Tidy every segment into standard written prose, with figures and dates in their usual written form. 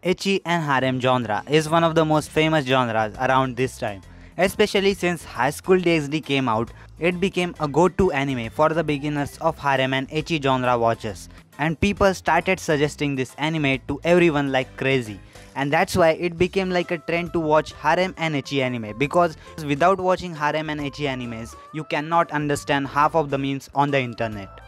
Ecchi and harem genre is one of the most famous genres around this time. Especially since High School DxD came out, it became a go-to anime for the beginners of harem and ecchi genre watchers. And people started suggesting this anime to everyone like crazy. And that's why it became like a trend to watch harem and ecchi anime, because without watching harem and ecchi animes, you cannot understand half of the memes on the internet.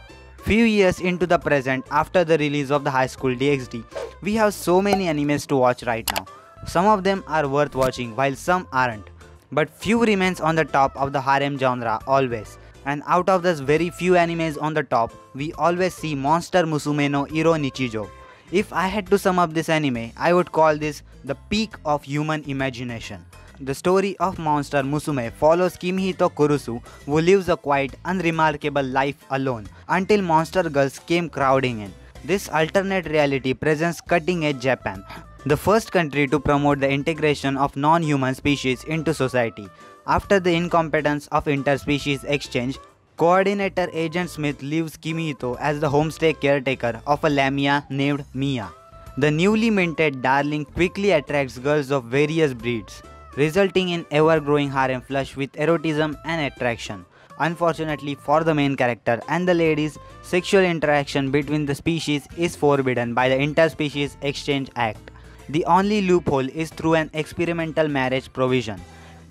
Few years into the present, after the release of the High School DxD, we have so many animes to watch right now. Some of them are worth watching while some aren't. But few remains on the top of the harem genre always. And out of those very few animes on the top, we always see Monster Musume no Iro Nichijo. If I had to sum up this anime, I would call this the peak of human imagination. The story of Monster Musume follows Kimihito Kurusu, who lives a quiet, unremarkable life alone until monster girls came crowding in. This alternate reality presents cutting-edge Japan, the first country to promote the integration of non-human species into society. After the incompetence of interspecies exchange, Coordinator Agent Smith leaves Kimihito as the homestay caretaker of a lamia named Mia. The newly minted darling quickly attracts girls of various breeds, resulting in ever-growing harem flush with erotism and attraction. Unfortunately for the main character and the ladies, sexual interaction between the species is forbidden by the Interspecies Exchange Act. The only loophole is through an experimental marriage provision.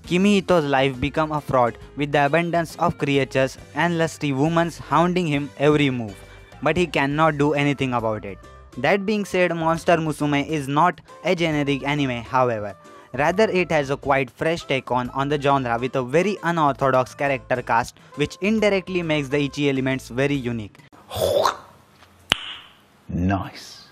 Kimihito's life becomes a fraud with the abundance of creatures and lusty women hounding him every move, but he cannot do anything about it. That being said, Monster Musume is not a generic anime, however. Rather, it has a quite fresh take on the genre with a very unorthodox character cast, which indirectly makes the ecchi elements very unique. Nice.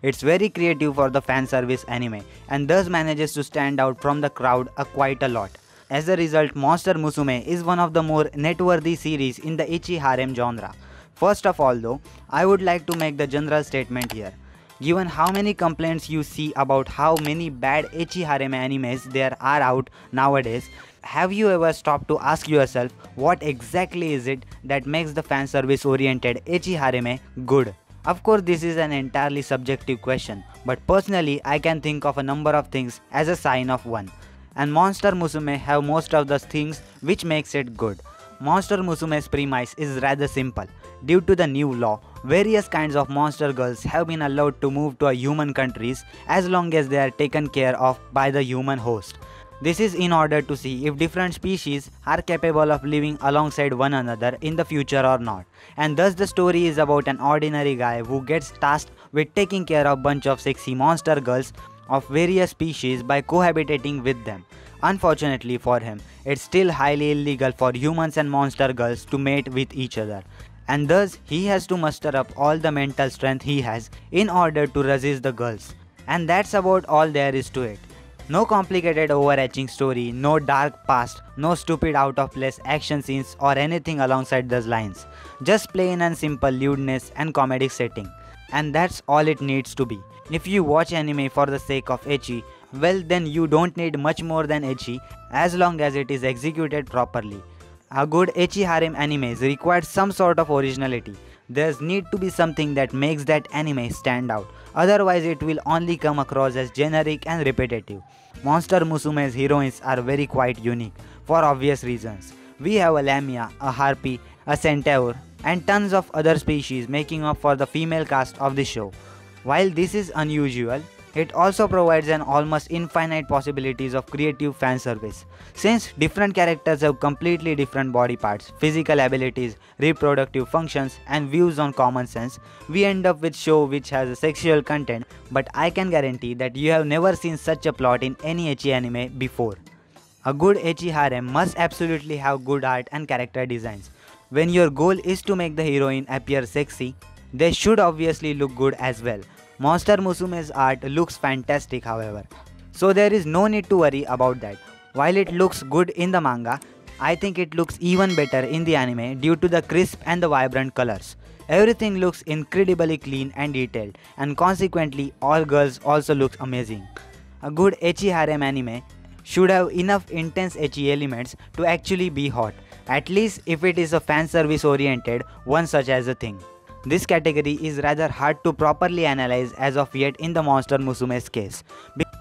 It's very creative for the fan service anime and thus manages to stand out from the crowd quite a lot. As a result, Monster Musume is one of the more net-worthy series in the ecchi harem genre. First of all though, I would like to make the general statement here. Given how many complaints you see about how many bad ecchi harem animes there are out nowadays, have you ever stopped to ask yourself what exactly is it that makes the fan service oriented ecchi harem good? Of course, this is an entirely subjective question, but personally I can think of a number of things as a sign of one. And Monster Musume have most of the things which makes it good. Monster Musume's premise is rather simple. Due to the new law, various kinds of monster girls have been allowed to move to a human countries as long as they are taken care of by the human host. This is in order to see if different species are capable of living alongside one another in the future or not. And thus the story is about an ordinary guy who gets tasked with taking care of a bunch of sexy monster girls of various species by cohabitating with them. Unfortunately for him, it's still highly illegal for humans and monster girls to mate with each other. And thus he has to muster up all the mental strength he has in order to resist the girls. And that's about all there is to it. No complicated overarching story, no dark past, no stupid out of place action scenes or anything alongside those lines. Just plain and simple lewdness and comedic setting. And that's all it needs to be. If you watch anime for the sake of ecchi, well then you don't need much more than ecchi as long as it is executed properly. A good ecchi harem animes require some sort of originality. There's need to be something that makes that anime stand out, otherwise it will only come across as generic and repetitive. Monster Musume's heroines are very quite unique, for obvious reasons. We have a lamia, a harpy, a centaur, and tons of other species making up for the female cast of the show. While this is unusual, it also provides an almost infinite possibilities of creative fan service. Since different characters have completely different body parts, physical abilities, reproductive functions, and views on common sense, we end up with show which has a sexual content, but I can guarantee that you have never seen such a plot in any ecchi anime before. A good ecchi harem must absolutely have good art and character designs. When your goal is to make the heroine appear sexy, they should obviously look good as well. Monster Musume's art looks fantastic however, so there is no need to worry about that. While it looks good in the manga, I think it looks even better in the anime due to the crisp and the vibrant colors. Everything looks incredibly clean and detailed, and consequently all girls also look amazing. A good ecchi harem anime should have enough intense ecchi elements to actually be hot, at least if it is a fan service oriented one such as a thing. This category is rather hard to properly analyze as of yet in the Monster Musume's case,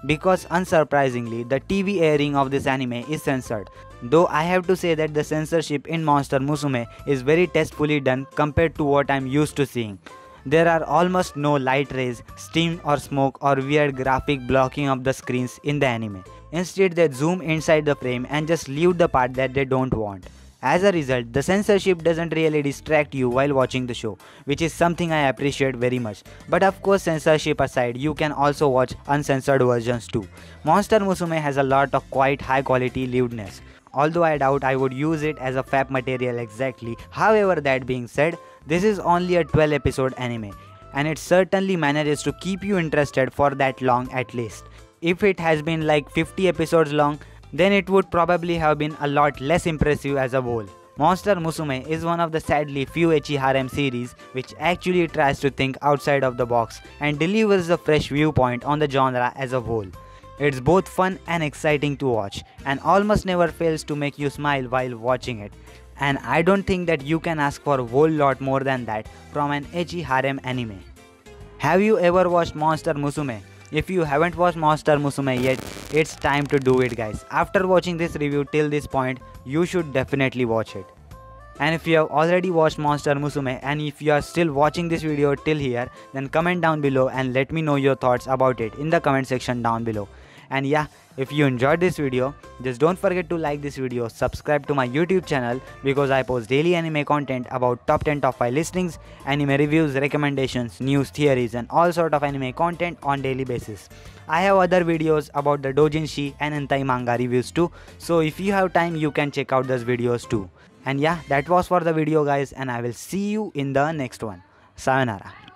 because unsurprisingly the TV airing of this anime is censored, though I have to say that the censorship in Monster Musume is very tastefully done compared to what I'm used to seeing. There are almost no light rays, steam or smoke or weird graphic blocking of the screens in the anime. Instead, they zoom inside the frame and just leave the part that they don't want. As a result, the censorship doesn't really distract you while watching the show, which is something I appreciate very much. But of course, censorship aside, you can also watch uncensored versions too. Monster Musume has a lot of quite high quality lewdness, although I doubt I would use it as a FAP material exactly. However, that being said, this is only a 12 episode anime, and it certainly manages to keep you interested for that long at least. If it has been like 50 episodes long, then it would probably have been a lot less impressive as a whole. Monster Musume is one of the sadly few ecchi harem series which actually tries to think outside of the box and delivers a fresh viewpoint on the genre as a whole. It's both fun and exciting to watch, and almost never fails to make you smile while watching it. And I don't think that you can ask for a whole lot more than that from an ecchi harem anime. Have you ever watched Monster Musume? If you haven't watched Monster Musume yet, it's time to do it, guys. After watching this review till this point, you should definitely watch it. And if you have already watched Monster Musume and if you are still watching this video till here, then comment down below and let me know your thoughts about it in the comment section down below. And yeah, if you enjoyed this video, just don't forget to like this video, subscribe to my YouTube channel because I post daily anime content about top 10 top 5 listings, anime reviews, recommendations, news, theories and all sort of anime content on daily basis. I have other videos about the doujinshi and hentai manga reviews too, so if you have time you can check out those videos too. And yeah, that was for the video guys, and I will see you in the next one. Sayonara.